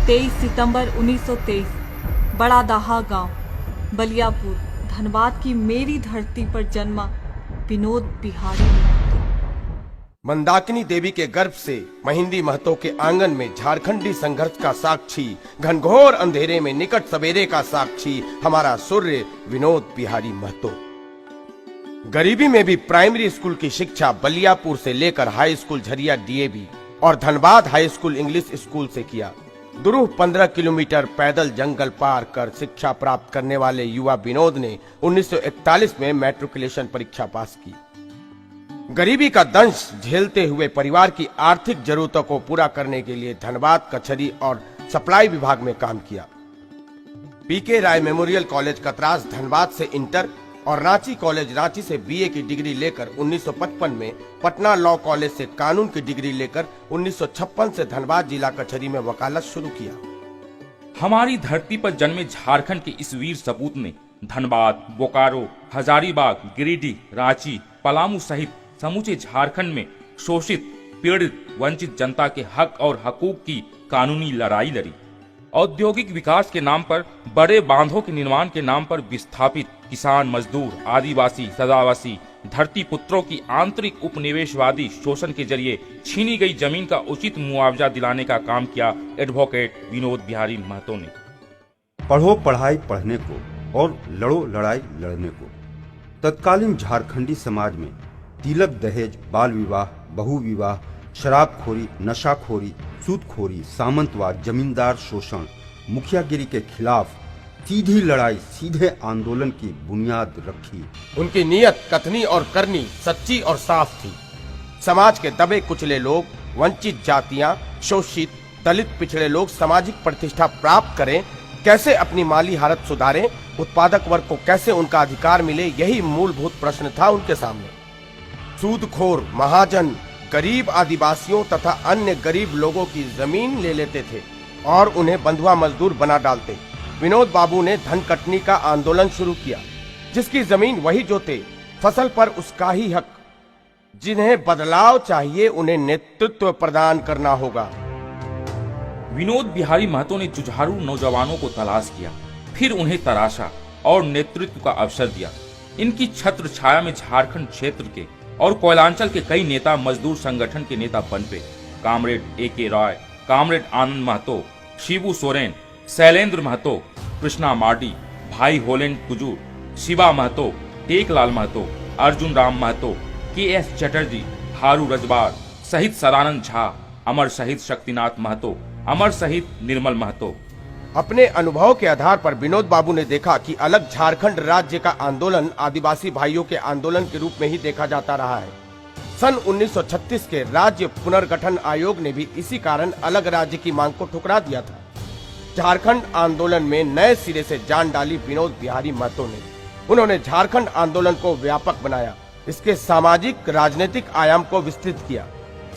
23 सितंबर 1923 बड़ा दाहा गांव, बलियापुर, धनबाद की मेरी धरती पर जन्मा विनोद बिहारी महतो। मंदाकिनी देवी के गर्भ से महिंदी महतो के आंगन में झारखंडी संघर्ष का साक्षी, घनघोर अंधेरे में निकट सवेरे का साक्षी हमारा सूर्य विनोद बिहारी महतो। गरीबी में भी प्राइमरी स्कूल की शिक्षा बलियापुर से लेकर हाई स्कूल झरिया डीएवी और Dhanbad high school English school से किया। दुरूह 15 किलोमीटर पैदल जंगल पार कर शिक्षा प्राप्त करने वाले युवा विनोद ने 1941 में मैट्रिकुलेशन परीक्षा पास की। गरीबी का दंश झेलते हुए परिवार की आर्थिक जरूरतों को पूरा करने के लिए धनबाद, कचहरी और सप्लाई विभाग में काम किया। पीके राय मेमोरियल कॉलेज कतरास धनबाद से इंटर और रांची कॉलेज रांची से बीए की डिग्री लेकर 1955 में पटना लॉ कॉलेज से कानून की डिग्री लेकर 1956 से धनबाद जिला कचहरी में वकालत शुरू किया। हमारी धरती पर जन्मे झारखंड के इस वीर सपूत ने धनबाद, बोकारो, हजारीबाग, गिरिडीह, रांची, पलामू सहित समूचे झारखंड में शोषित, पीड़ित, वंचित जनता के हक और हकूक की कानूनी लड़ाई लड़ी। औद्योगिक विकास के नाम पर, बड़े बांधों के निर्माण के नाम पर विस्थापित किसान, मजदूर, आदिवासी, सदावासी, धरती पुत्रों की आंतरिक उपनिवेशवादी शोषण के जरिए छीनी गई जमीन का उचित मुआवजा दिलाने का काम किया एडवोकेट विनोद बिहारी महतो ने। पढ़ो पढ़ाई पढ़ने को और लड़ो लड़ाई लड़ने को। तत्कालीन झारखंडी समाज में तिलक दहेज, बाल विवाह, बहु विवाह, शराबखोरी, नशाखोरी, सूदखोरी, सामंतवाद, जमींदार शोषण, मुखियागिरी के खिलाफ सीधी लड़ाई, सीधे आंदोलन की बुनियाद रखी। उनकी नीयत कथनी और करनी सच्ची और साफ थी। समाज के दबे कुचले लोग, वंचित जातियां, शोषित, दलित, पिछड़े लोग सामाजिक प्रतिष्ठा प्राप्त करें, कैसे अपनी माली हालत सुधारें, उत्पादक वर्ग को कैसे उनका अधिकार मिले, यही मूलभूत प्रश्न था उनके सामने। सूदखोर, महाजन, गरीब आदिवासियों तथा अन्य गरीब लोगों की जमीन ले लेते थे और उन्हें बंधुआ मजदूर बना डालते। विनोद बाबू ने धन कटनी का आंदोलन शुरू किया। जिसकी जमीन वही जोते, फसल पर उसका ही हक। जिन्हें बदलाव चाहिए उन्हें नेतृत्व प्रदान करना होगा। विनोद बिहारी महतो ने जुझारू नौजवानों को तलाश किया, फिर उन्हें तराशा और नेतृत्व का अवसर दिया। इनकी छत्र छाया में झारखंड क्षेत्र के और कोयलांचल के कई नेता मजदूर संगठन के नेता पनपे। Comrade A K. Roy, comrade Anand Mahato, Shibu Soren, Shailendra Mahato, Krishna Mardi, भाई होलेंड कुजूर, शिवा महतो, टेकलाल महतो, अर्जुन राम महतो, के.एस. चटर्जी, हारू रजबार सहित सदानंद झा, अमर शहीद शक्तिनाथ महतो, अमर शहीद निर्मल महतो। अपने अनुभव के आधार पर विनोद बाबू ने देखा कि अलग झारखंड राज्य का आंदोलन आदिवासी भाइयों के आंदोलन के रूप में ही देखा जाता रहा है। सन 1936 के राज्य पुनर्गठन आयोग ने भी इसी कारण अलग राज्य की मांग को ठुकरा दिया था। झारखंड आंदोलन में नए सिरे से जान डाली विनोद बिहारी महतो ने। उन्होंने झारखंड आंदोलन को व्यापक बनाया, इसके सामाजिक राजनीतिक आयाम को विस्तृत किया।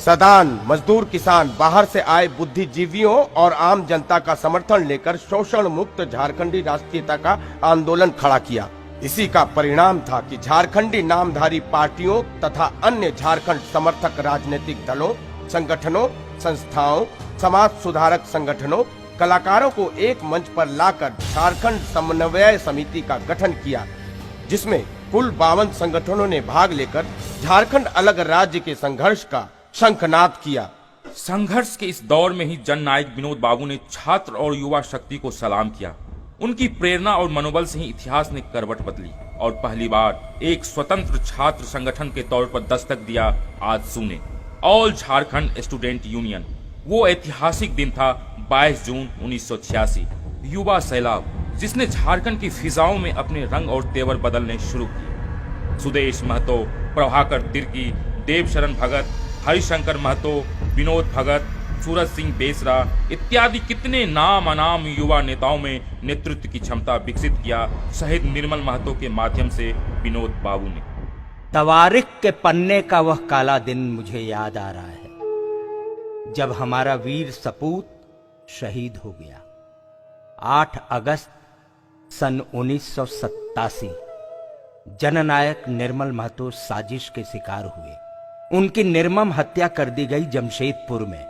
सदान, मजदूर, किसान, बाहर से आए बुद्धिजीवियों और आम जनता का समर्थन लेकर शोषण मुक्त झारखंडी राष्ट्रीयता का आंदोलन खड़ा किया। इसी का परिणाम था कि झारखंडी नामधारी पार्टियों तथा अन्य झारखंड समर्थक राजनीतिक दलों, संगठनों, संस्थाओं, समाज सुधारक संगठनों, कलाकारों को एक मंच पर लाकर झारखंड समन्वय समिति का गठन किया, जिसमें कुल 52 संगठनों ने भाग लेकर झारखंड अलग राज्य के संघर्ष का शंखनाद किया। संघर्ष के इस दौर में ही जननायक विनोद बाबू ने छात्र और युवा शक्ति को सलाम किया। उनकी प्रेरणा और मनोबल से ही इतिहास ने करवट बदली और पहली बार एक स्वतंत्र छात्र संगठन के तौर पर दस्तक दिया आज सुने ऑल झारखंड स्टूडेंट यूनियन। वो ऐतिहासिक दिन था 22 जून 1986। युवा सैलाब जिसने झारखंड की फिजाओं में अपने रंग और तेवर बदलने शुरू किए। सुदेश महतो, प्रभाकर तिर्की, देवशरण भगत, हरिशंकर महतो, विनोद भगत, सूरज सिंह बेसरा इत्यादि कितने नाम अनाम युवा नेताओं में नेतृत्व की क्षमता विकसित किया शहीद निर्मल महतो के माध्यम से विनोद बाबू ने। तवारीख के पन्ने का वह काला दिन मुझे याद आ रहा है जब हमारा वीर सपूत शहीद हो गया। 8 अगस्त सन 1987 जननायक निर्मल महतो साजिश के शिकार हुए। उनकी निर्मम हत्या कर दी गई जमशेदपुर में।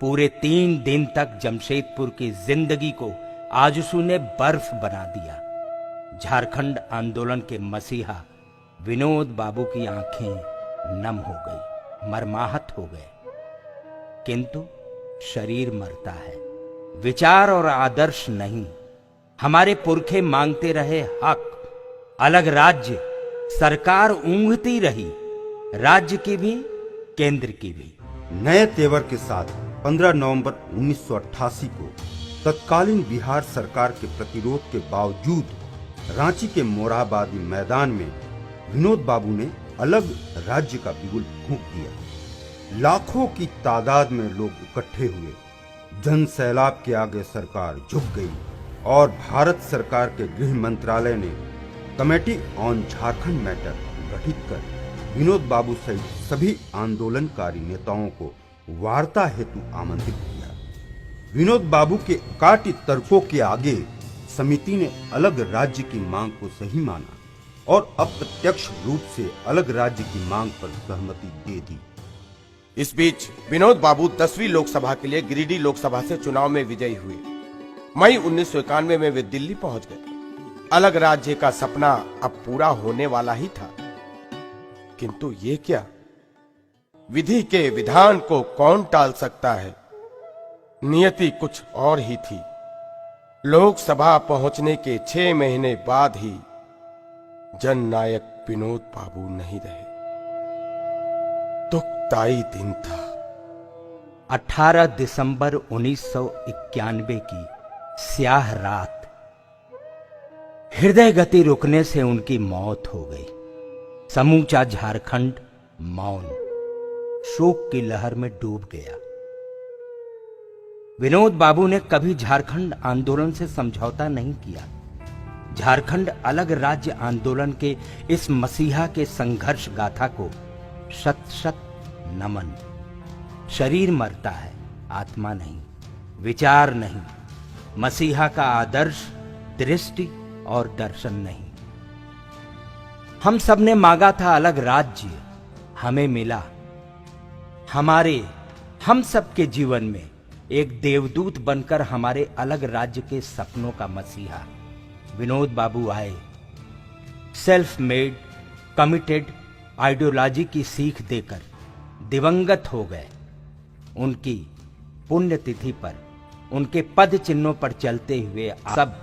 पूरे 3 दिन तक जमशेदपुर की जिंदगी को आजसू ने बर्फ बना दिया। झारखंड आंदोलन के मसीहा विनोद बाबू की आंखें नम हो गई, मर्माहत हो गए। किंतु शरीर मरता है, विचार और आदर्श नहीं। हमारे पुरखे मांगते रहे हक, अलग राज्य, सरकार ऊंघती रही, राज्य की भी केंद्र की भी। नए तेवर के साथ 15 नवंबर 1988 को तत्कालीन बिहार सरकार के प्रतिरोध के बावजूद रांची के मोरहाबादी मैदान में विनोद बाबू ने अलग राज्य का बिगुल फूंक दिया। लाखों की तादाद में लोग इकट्ठे हुए। जन सैलाब के आगे सरकार झुक गई और भारत सरकार के गृह मंत्रालय ने कमेटी ऑन झारखंड मैटर गठित कर विनोद बाबू सहित सभी आंदोलनकारी नेताओं को वार्ता हेतु आमंत्रित किया। विनोद बाबू के काटी तर्कों के आगे समिति ने अलग राज्य की मांग को सही माना और अप्रत्यक्ष रूप से अलग राज्य की मांग पर सहमति दे दी। इस बीच विनोद बाबू 10वीं लोकसभा के लिए गिरिडीह लोकसभा से चुनाव में विजयी हुए। मई 1991 में वे दिल्ली पहुंच गए। अलग राज्य का सपना अब पूरा होने वाला ही था। किंतु ये क्या, विधि के विधान को कौन टाल सकता है। नियति कुछ और ही थी। लोकसभा पहुंचने के 6 महीने बाद ही जननायक विनोद बाबू नहीं रहे। दुखदाई दिन था। 18 दिसंबर 1991 की स्याह रात। हृदय गति रुकने से उनकी मौत हो गई। समूचा झारखंड मौन, शोक की लहर में डूब गया। विनोद बाबू ने कभी झारखंड आंदोलन से समझौता नहीं किया। झारखंड अलग राज्य आंदोलन के इस मसीहा के संघर्ष गाथा को शत शत नमन। शरीर मरता है, आत्मा नहीं, विचार नहीं। मसीहा का आदर्श, दृष्टि और दर्शन नहीं। हम सब ने मांगा था अलग राज्य, हमें मिला। हम सब के जीवन में एक देवदूत बनकर हमारे अलग राज्य के सपनों का मसीहा विनोद बाबू आए। सेल्फ मेड, कमिटेड आइडियोलॉजी की सीख देकर दिवंगत हो गए। उनकी पुण्यतिथि पर, उनके पद चिन्हों पर चलते हुए सब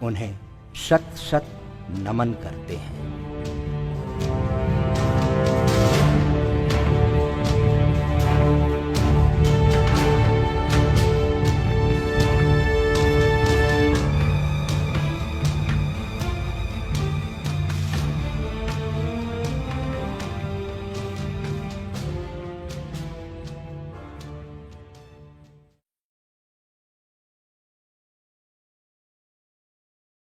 उन्हें शत शत नमन करते हैं।